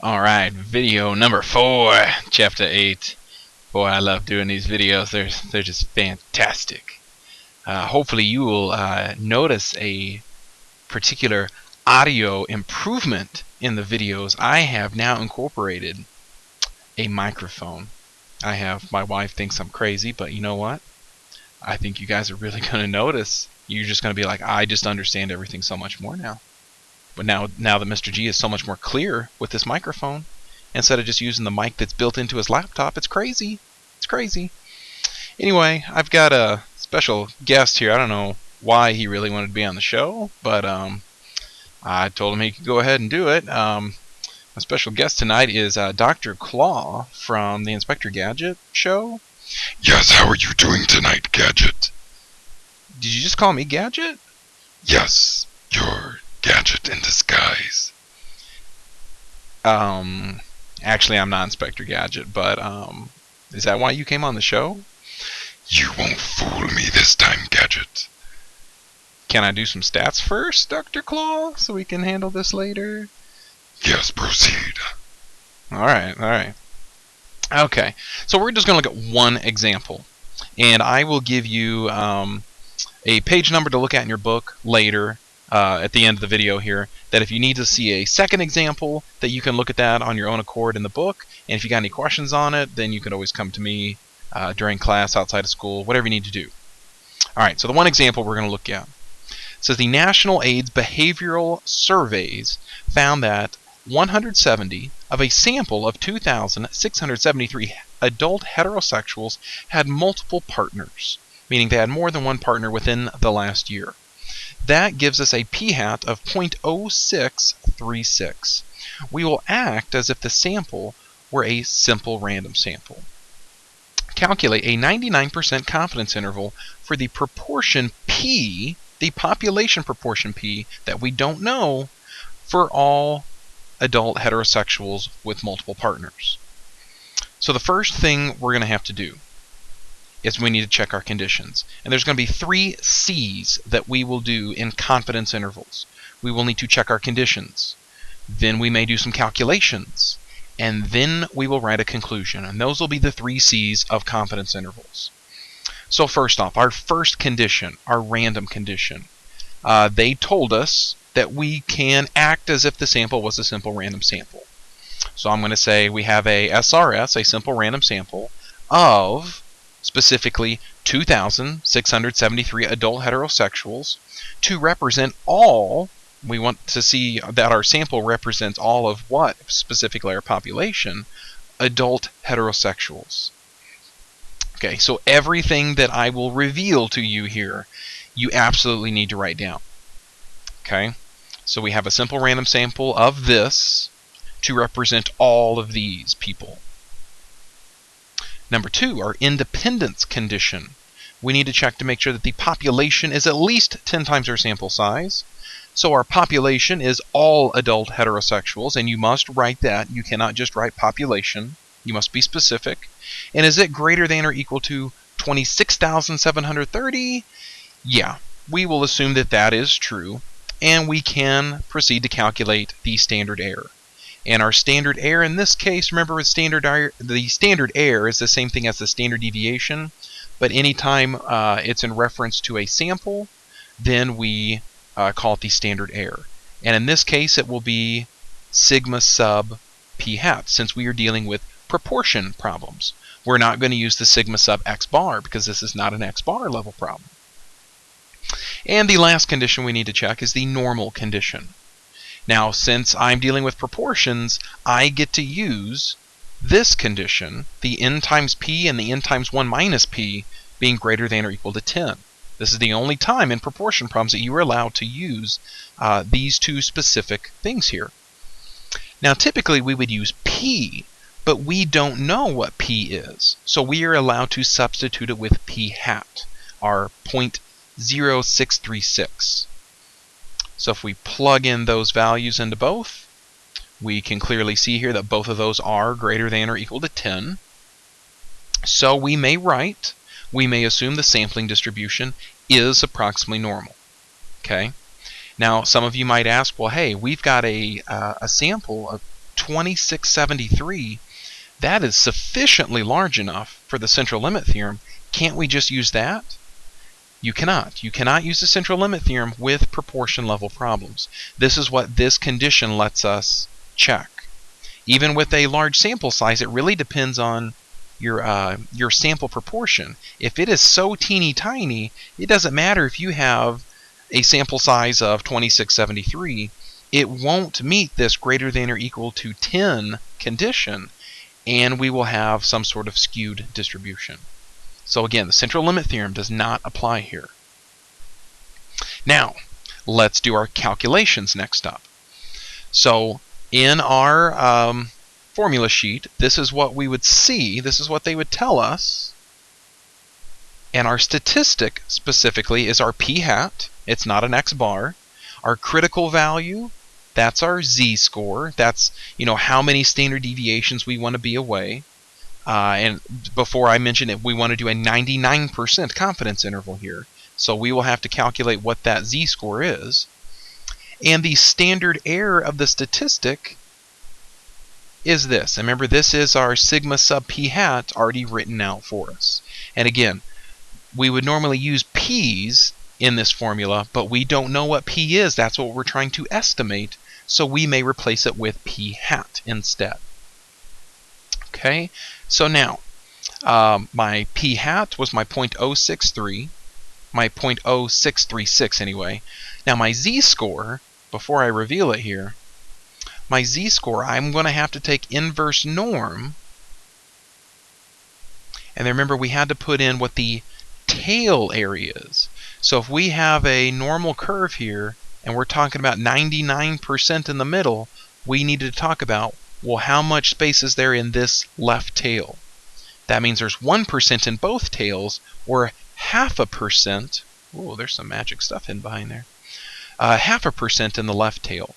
Alright, video number 4, chapter 8. Boy, I love doing these videos. They're just fantastic. Hopefully you will notice a particular audio improvement in the videos. I have now incorporated a microphone. My wife thinks I'm crazy, but you know what? I think you guys are really going to notice. You're just going to be like, I just understand everything so much more now. But now that Mr. G is so much more clear with this microphone, instead of just using the mic that's built into his laptop, it's crazy. It's crazy. Anyway, I've got a special guest here. I don't know why he really wanted to be on the show, but I told him he could go ahead and do it. My special guest tonight is Dr. Claw from the Inspector Gadget show. Yes, how are you doing tonight, Gadget? Did you just call me Gadget? Yes, you're Gadget in disguise. Actually, I'm not Inspector Gadget, but is that why you came on the show? You won't fool me this time, Gadget. Can I do some stats first, Dr. Claw, so we can handle this later? Yes, proceed. Alright. Okay, so we're just going to look at one example. And I will give you a page number to look at in your book later, at the end of the video here, that if you need to see a second example, that you can look at that on your own accord in the book. And if you got any questions on it, then you can always come to me during class, outside of school, whatever you need to do. Alright, so the one example we're going to look at says the National AIDS Behavioral Surveys found that 170 of a sample of 2,673 adult heterosexuals had multiple partners, meaning they had more than one partner within the last year. That gives us a p-hat of 0.0636. We will act as if the sample were a simple random sample. Calculate a 99% confidence interval for the proportion p, the population proportion p, that we don't know for all adult heterosexuals with multiple partners. So the first thing we're going to have to do is we need to check our conditions. And there's going to be 3 C's that we will do in confidence intervals. We will need to check our conditions. Then we may do some calculations. And then we will write a conclusion. And those will be the 3 C's of confidence intervals. So first off, our first condition, our random condition. They told us that we can act as if the sample was a simple random sample. So I'm going to say we have a SRS, a simple random sample, of specifically 2,673 adult heterosexuals to represent all. We want to see that our sample represents all of what? Specifically our population, adult heterosexuals. Okay, so everything that I will reveal to you here, you absolutely need to write down. Okay, so we have a simple random sample of this to represent all of these people. Number 2, our independence condition. We need to check to make sure that the population is at least 10 times our sample size. So our population is all adult heterosexuals, and you must write that. You cannot just write population. You must be specific. And is it greater than or equal to 26,730? Yeah, we will assume that that is true, and we can proceed to calculate the standard error. And our standard error in this case, remember the standard error is the same thing as the standard deviation, but anytime it's in reference to a sample, then we call it the standard error. And in this case, it will be sigma sub p hat, since we are dealing with proportion problems. We're not going to use the sigma sub x bar because this is not an x bar level problem. And the last condition we need to check is the normal condition. Now, since I'm dealing with proportions, I get to use this condition, the n times p and the n times 1 minus p being greater than or equal to 10. This is the only time in proportion problems that you are allowed to use these 2 specific things here. Now, typically we would use p, but we don't know what p is. So we are allowed to substitute it with p hat, our 0.0636. So if we plug in those values into both, we can clearly see here that both of those are greater than or equal to 10. So we may assume the sampling distribution is approximately normal. Okay. Now some of you might ask, well, hey, we've got a sample of 2673, that is sufficiently large enough for the central limit theorem. Can't we just use that? You cannot. You cannot use the central limit theorem with proportion level problems. This is what this condition lets us check. Even with a large sample size, it really depends on your sample proportion. If it is so teeny tiny, it doesn't matter if you have a sample size of 2673. It won't meet this greater than or equal to 10 condition, and we will have some sort of skewed distribution. So again, the central limit theorem does not apply here. Now, let's do our calculations next up. So in our formula sheet, this is what we would see. This is what they would tell us. And our statistic specifically is our p-hat. It's not an x-bar. Our critical value, that's our z-score. That's, how many standard deviations we want to be away. And before I mentioned it, we want to do a 99% confidence interval here. So we will have to calculate what that z-score is. And the standard error of the statistic is this. And remember, this is our sigma sub p-hat already written out for us. And again, we would normally use p's in this formula, but we don't know what p is. That's what we're trying to estimate. So we may replace it with p-hat instead. Okay, so now my p-hat was my 0.063, my 0.0636 anyway. Now my z-score, before I reveal it here, my z-score, I'm going to have to take inverse norm. And then remember, we had to put in what the tail area is. So if we have a normal curve here, and we're talking about 99% in the middle, we needed to talk about, well, how much space is there in this left tail? That means there's 1% in both tails, or 0.5%. Oh, there's some magic stuff hidden behind there. 0.5% in the left tail.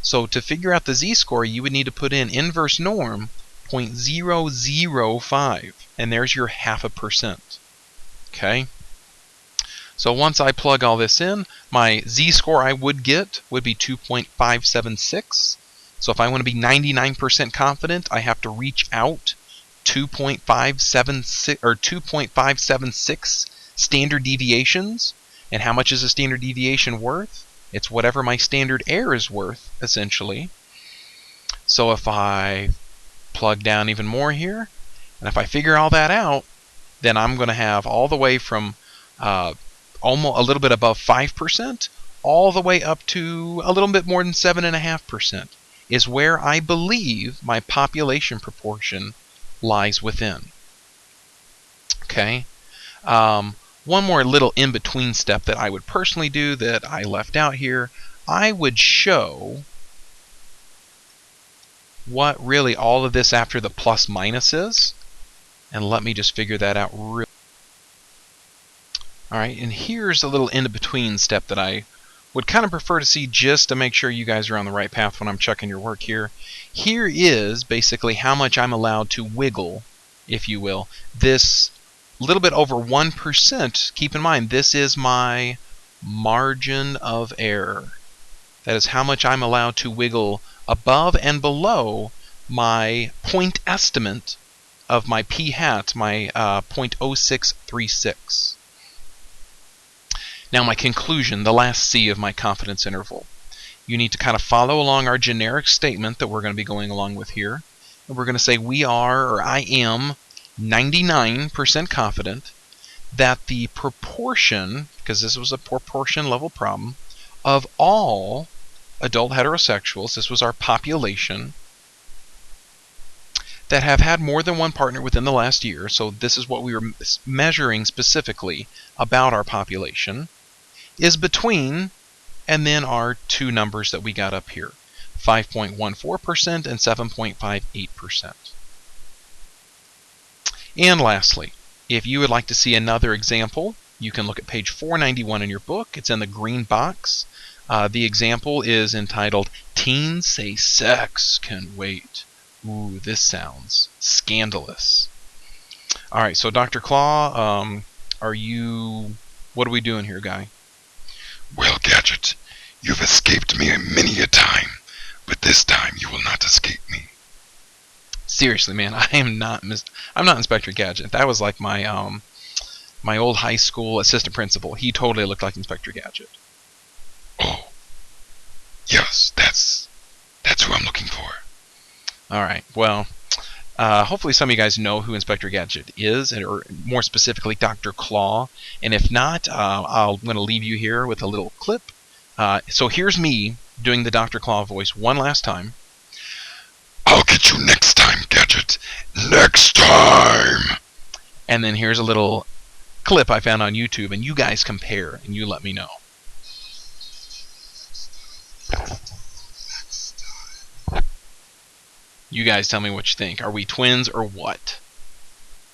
So to figure out the z-score, you would need to put in inverse norm 0.005, and there's your 0.5%. Okay. So once I plug all this in, my z-score I would get would be 2.576. So if I want to be 99% confident, I have to reach out 2.576 or 2.576 standard deviations. And how much is a standard deviation worth? It's whatever my standard error is worth, essentially. So if I plug down even more here, and if I figure all that out, then I'm going to have all the way from almost a little bit above 5% all the way up to a little bit more than 7.5%. is where I believe my population proportion lies within. Okay. One more little in-between step that I would personally do that I left out here. I would show what really all of this after the plus minus is. And let me just figure that out real. Alright, and here's a little in-between step that I would kind of prefer to see just to make sure you guys are on the right path when I'm checking your work here. Here is basically how much I'm allowed to wiggle, if you will. This little bit over 1%, keep in mind, this is my margin of error. That is how much I'm allowed to wiggle above and below my point estimate of my p-hat, my 0.0636. Now my conclusion, the last C of my confidence interval. You need to kind of follow along our generic statement that we're going to be going along with here. And we're going to say we are, or I am, 99% confident that the proportion, because this was a proportion level problem, of all adult heterosexuals, this was our population, that have had more than one partner within the last year, so this is what we were measuring specifically about our population, is between, and then our two numbers that we got up here, 5.14% and 7.58%. And lastly, if you would like to see another example, you can look at page 491 in your book. It's in the green box. The example is entitled, Teens Say Sex Can Wait. Ooh, this sounds scandalous. Alright, so Dr. Claw, what are we doing here, guy? Well, Gadget, you've escaped me many a time, but this time you will not escape me. Seriously, man, I'm not Inspector Gadget. That was like my old high school assistant principal. He totally looked like Inspector Gadget. Oh, yes, that's who I'm looking for. All right. Well, hopefully some of you guys know who Inspector Gadget is, or more specifically, Dr. Claw. And if not, I'm going to leave you here with a little clip. So here's me doing the Dr. Claw voice one last time. I'll get you next time, Gadget. Next time! And then here's a little clip I found on YouTube, and you guys compare, and you let me know. You guys tell me what you think. Are we twins or what?